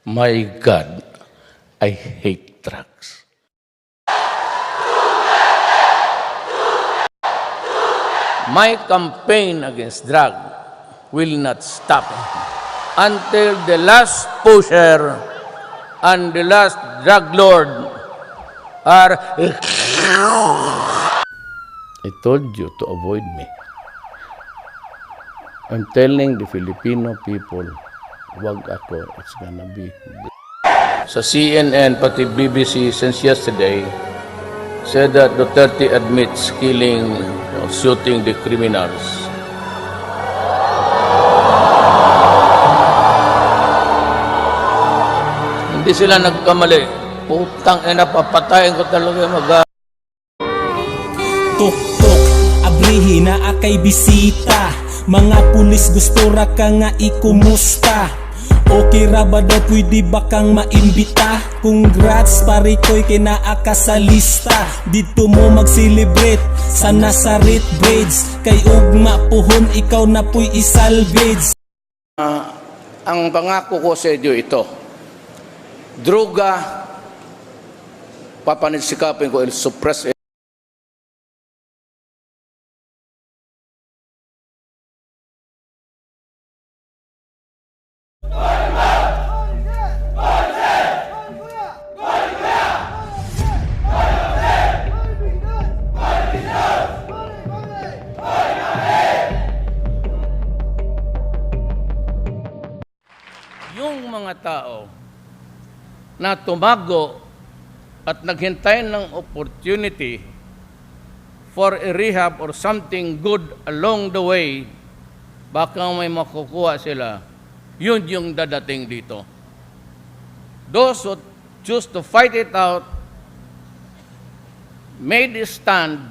My God, I hate drugs. My campaign against drug will not stop until the last pusher and the last drug lord are... I told you to avoid me. I'm telling the Filipino people, wag ako, it's gonna be... Sa CNN, pati BBC since yesterday, said that Duterte admits killing or shooting the criminals. Hindi sila nagkamali. Putang ina, papatayin ko talaga mag... Tuk-tuk, abrihi na akay bisita. Mga pulis gusto ra ka nga ikumusta. Okay ra ba daw pwede ba kang maimbita? Congrats pare ko'y kinaa ka sa lista. Dito mo mag-celebrate sa Nazareth Bridge. Kay ugma puhon ikaw na po'y isalvage. Ang pangako ko sa inyo ito, droga, papanitsikapin ko suppress. Yung mga tao na tumago at naghintay ng opportunity for a rehab or something good along the way, baka may makukuha sila, yun yung dadating dito. Those who choose to fight it out, made a stand,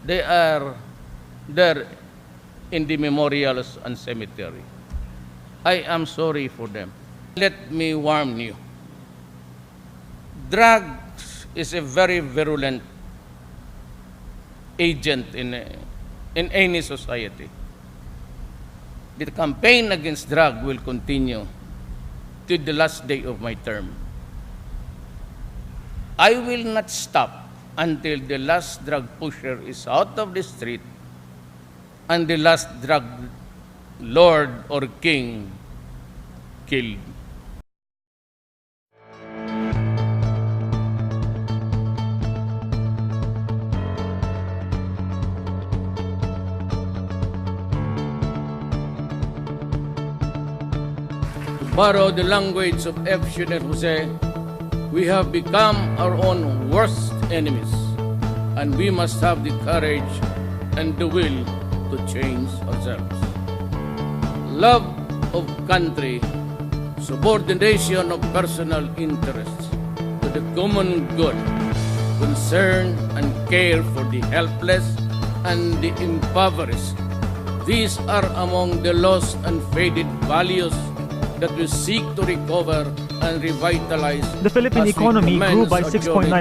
they are there in the memorials and cemetery. I am sorry for them. Let me warn you. Drugs is a very virulent agent in any society. The campaign against drug will continue to the last day of my term. I will not stop until the last drug pusher is out of the street and the last drug lord or king killed. To borrow the language of F. Jose, we have become our own worst enemies, and we must have the courage and the will to change ourselves. Love of country, subordination of personal interests to the common good, concern and care for the helpless and the impoverished. These are among the lost and faded values that we seek to recover and revitalize. The Philippine economy grew by 6.9%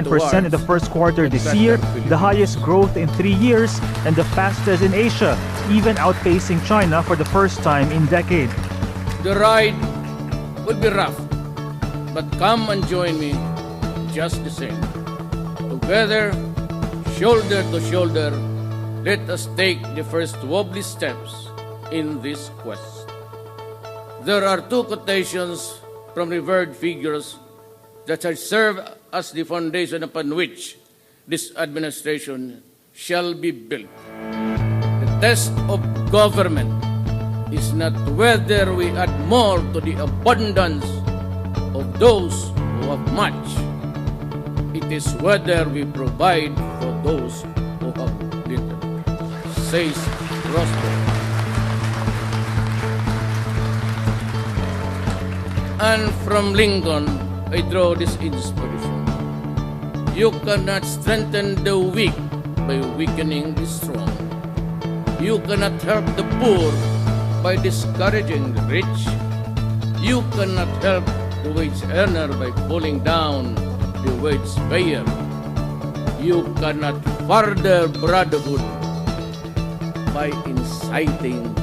in the first quarter this year, the highest growth in 3 years and the fastest in Asia, even outpacing China for the first time in decades. The ride will be rough, but come and join me just the same. Together, shoulder to shoulder, let us take the first wobbly steps in this quest. There are two quotations from revered figures that shall serve as the foundation upon which this administration shall be built. The test of government is not whether we add more to the abundance of those who have much. It is whether we provide for those who have little, says Roosevelt. And from Lincoln, I draw this inspiration. You cannot strengthen the weak by weakening the strong. You cannot help the poor by discouraging the rich. You cannot help the wage earner by pulling down the wage payer. You cannot further brotherhood by inciting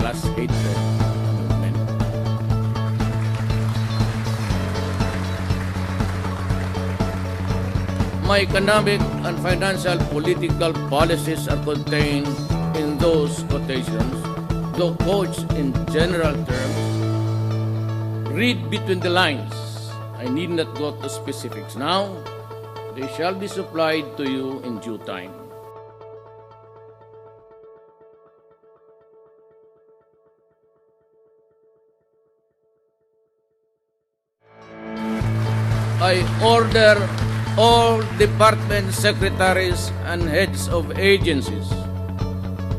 class hatred among men. My economic and financial political policies are contained in those quotations, though couched in general terms. Read between the lines. I need not go to specifics now. They shall be supplied to you in due time. I order all department secretaries and heads of agencies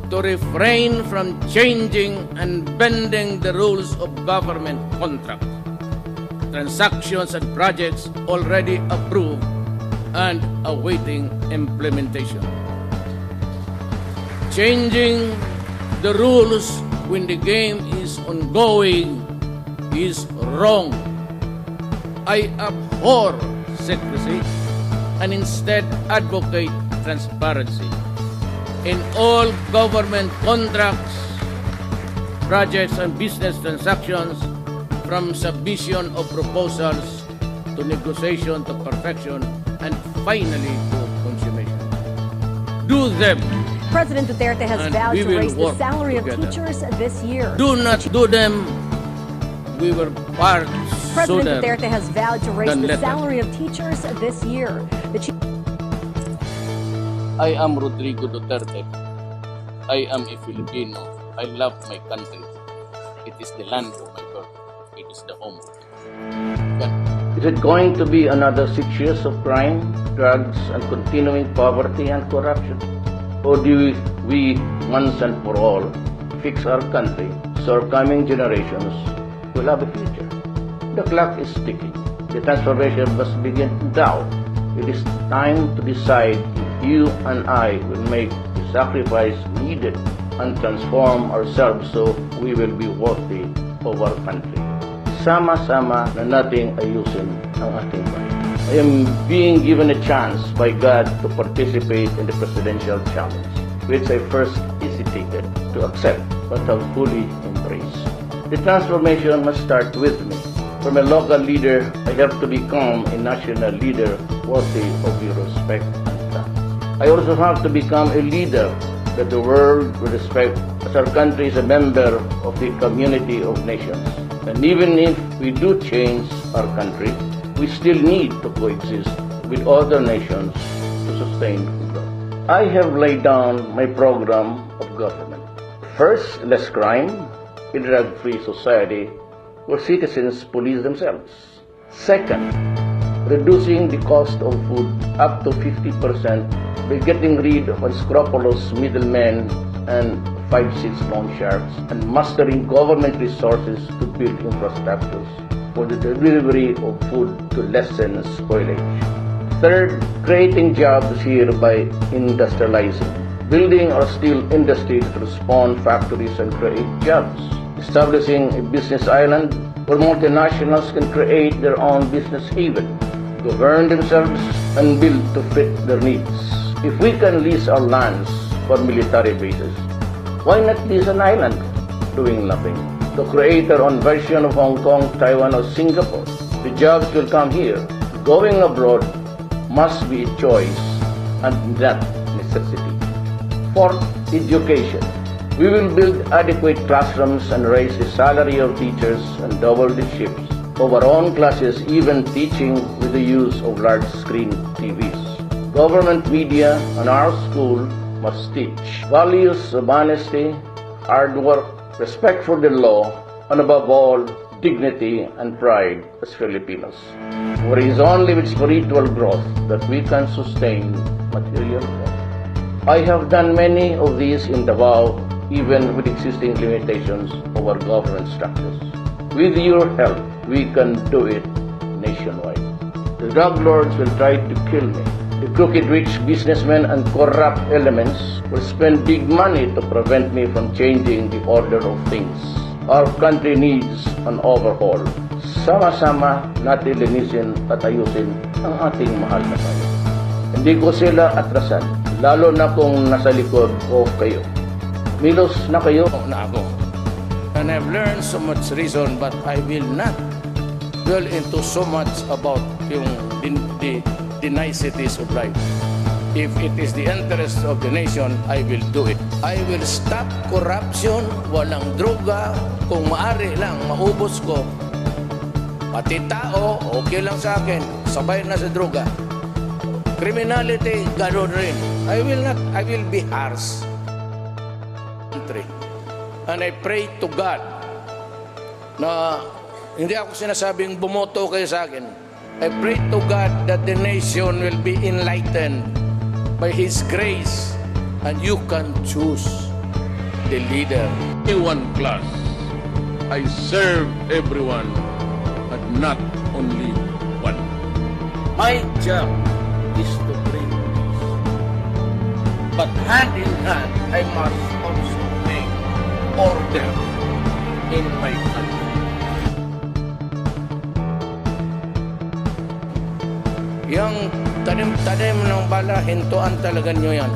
to refrain from changing and bending the rules of government contract, transactions and projects already approved and awaiting implementation. Changing the rules when the game is ongoing is wrong. I abhor secrecy and instead advocate transparency in all government contracts, projects and business transactions, from submission of proposals to negotiation to perfection and finally to consummation. Do them. President Duterte has and vowed we to will raise the work salary together. of teachers this year. Do not do them. We were part President sooner Duterte has vowed to raise than the later. salary of teachers this year. The chief I am Rodrigo Duterte. I am a Filipino. I love my country. It is the land of my birth. It is the home. Is it going to be another 6 years of crime, drugs, and continuing poverty and corruption? Or do we once and for all fix our country so our coming generations will have a future? The clock is ticking. The transformation must begin now. It is time to decide if you and I will make the sacrifice needed and transform ourselves so we will be worthy of our country. Sama-sama na nating ayusin ang ating bayan. I am being given a chance by God to participate in the presidential challenge, which I first hesitated to accept but have fully embraced. The transformation must start with me. From a local leader, I have to become a national leader worthy of your respect and trust. I also have to become a leader that the world will respect, as our country is a member of the community of nations. And even if we do change our country, we still need to coexist with other nations to sustain growth. I have laid down my program of government. First, less crime, a drug-free society where citizens police themselves. Second, reducing the cost of food up to 50% by getting rid of unscrupulous middlemen and 5-6 loan sharks, and mastering government resources to build infrastructures for the delivery of food to lessen spoilage. Third, creating jobs here by industrializing, building our steel industry to spawn factories and create jobs, establishing a business island where multinationals can create their own business haven, govern themselves, and build to fit their needs. If we can lease our lands for military bases, why not lease an island doing nothing? To create our own version of Hong Kong, Taiwan, or Singapore. The jobs will come here. Going abroad must be a choice and not necessity. Fourth, education. We will build adequate classrooms and raise the salary of teachers and double the shifts of our own classes, even teaching with the use of large-screen TVs. Government media and our school must teach values of honesty, hard work, respect for the law, and above all, dignity and pride as Filipinos. For it is only with spiritual growth that we can sustain material growth. I have done many of these in Davao, even with existing limitations of our government structures. With your help, we can do it nationwide. The drug lords will try to kill me. The crooked rich businessmen and corrupt elements will spend big money to prevent me from changing the order of things. Our country needs an overhaul. Sama-sama natin linisin at ayusin ang ating mahal na bayan. Hindi ko sila atrasan, lalo na kung nasa likod ko kayo. Milos na kayo. Na ako. And I've learned so much reason, but I will not dwell into so much about the the niceties of life. If it is the interest of the nation, I will do it. I will stop corruption, walang droga, kung maaari lang maubos ko. Pati tao, okay lang sa akin, sabay na sa droga. Criminality, gano'n rin. I will be harsh. And I pray to God na hindi ako sinasabing bumoto kayo sa akin. I pray to God that the nation will be enlightened by His grace and you can choose the leader. One class. I serve everyone, but not only one. My job is to bring peace. But hand in hand, I must also bring order in my country. Yung tanim-tanim ng bala, hintuan talaga nyo yan.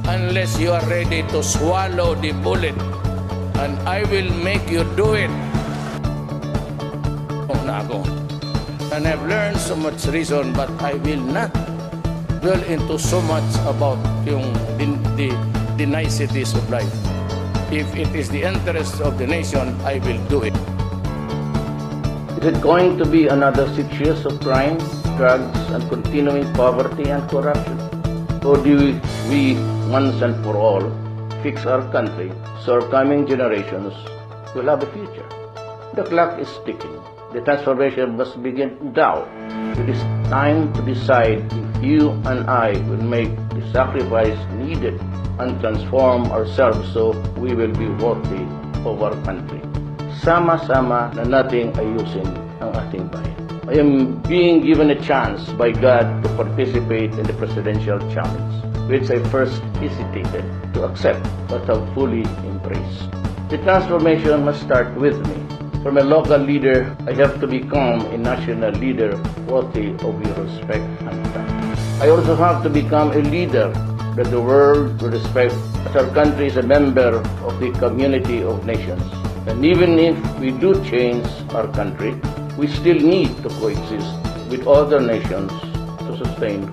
Unless you are ready to swallow the bullet. And I will make you do it. Na ako. And I've learned so much reason, but I will not dwell into so much about yung the niceties of life. If it is the interest of the nation, I will do it. Is it going to be another 6 years of crime, drugs, and continuing poverty and corruption? Or do we once and for all fix our country so our coming generations will have a future? The clock is ticking. The transformation must begin now. It is time to decide if you and I will make the sacrifice needed and transform ourselves so we will be worthy of our country. Sama-sama na nating ayusin ang ating bayan. I am being given a chance by God to participate in the presidential challenge, which I first hesitated to accept but have fully embraced. The transformation must start with me. From a local leader, I have to become a national leader worthy of your respect and trust. I also have to become a leader that the world will respect, as our country is a member of the community of nations. And even if we do change our country, we still need to coexist with other nations to sustain